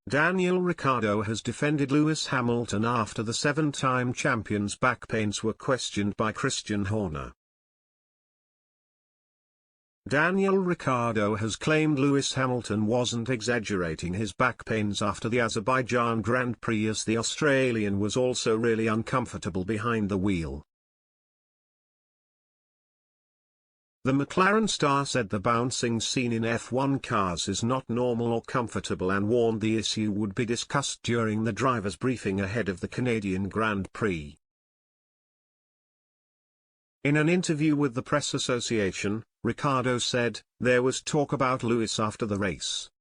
Daniel Ricciardo has defended Lewis Hamilton after the seven-time champion's back pains were questioned by Christian Horner. Daniel Ricciardo has claimed Lewis Hamilton wasn't exaggerating his back pains after the Azerbaijan Grand Prix, as the Australian was also really uncomfortable behind the wheel. The McLaren star said the bouncing seen in F1 cars is not normal or comfortable and warned the issue would be discussed during the driver's briefing ahead of the Canadian Grand Prix. In an interview with the Press Association, Ricciardo said, "There was talk about Lewis after the race.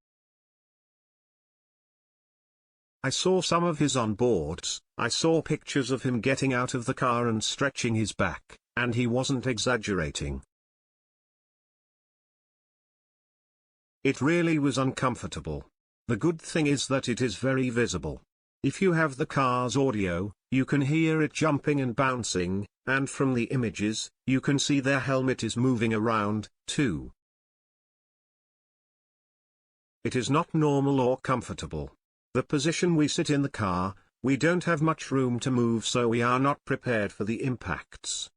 I saw some of his onboards, I saw pictures of him getting out of the car and stretching his back, and he wasn't exaggerating. It really was uncomfortable. The good thing is that it is very visible. If you have the car's audio, you can hear it jumping and bouncing, and from the images, you can see their helmet is moving around, too. It is not normal or comfortable. The position we sit in the car, we don't have much room to move, so we are not prepared for the impacts.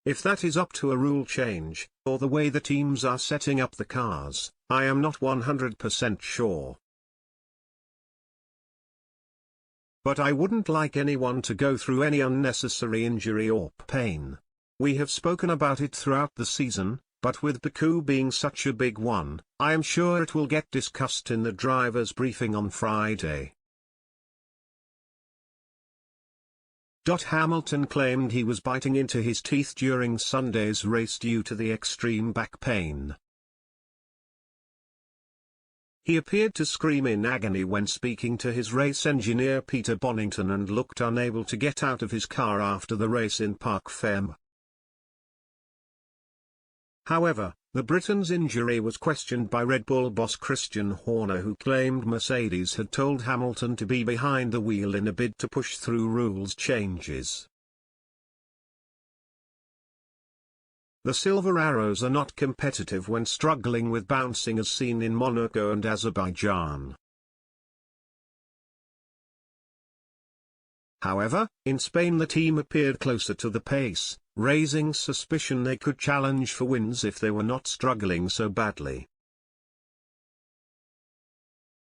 If that is up to a rule change, or the way the teams are setting up the cars, I am not 100% sure. But I wouldn't like anyone to go through any unnecessary injury or pain. We have spoken about it throughout the season, but with Baku being such a big one, I am sure it will get discussed in the driver's briefing on Friday." Hamilton claimed he was biting into his teeth during Sunday's race due to the extreme back pain. He appeared to scream in agony when speaking to his race engineer Peter Bonington and looked unable to get out of his car after the race in Parc Ferme. However, the Britain's injury was questioned by Red Bull boss Christian Horner, who claimed Mercedes had told Hamilton to be behind the wheel in a bid to push through rules changes. The Silver Arrows are not competitive when struggling with bouncing, as seen in Monaco and Azerbaijan. However, in Spain the team appeared closer to the pace, raising suspicion they could challenge for wins if they were not struggling so badly.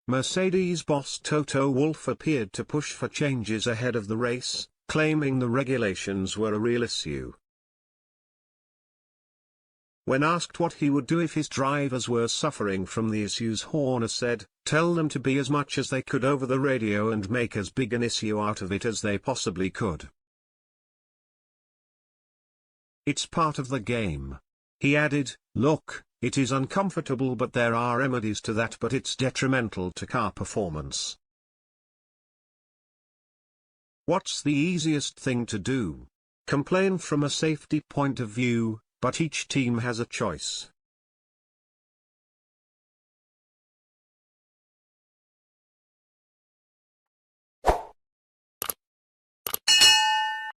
Mercedes boss Toto Wolff appeared to push for changes ahead of the race, claiming the regulations were a real issue. When asked what he would do if his drivers were suffering from the issues, Horner said, "Tell them to be as much as they could over the radio and make as big an issue out of it as they possibly could. It's part of the game." He added, "Look, it is uncomfortable, but there are remedies to that, but it's detrimental to car performance. What's the easiest thing to do? Complain from a safety point of view, but each team has a choice.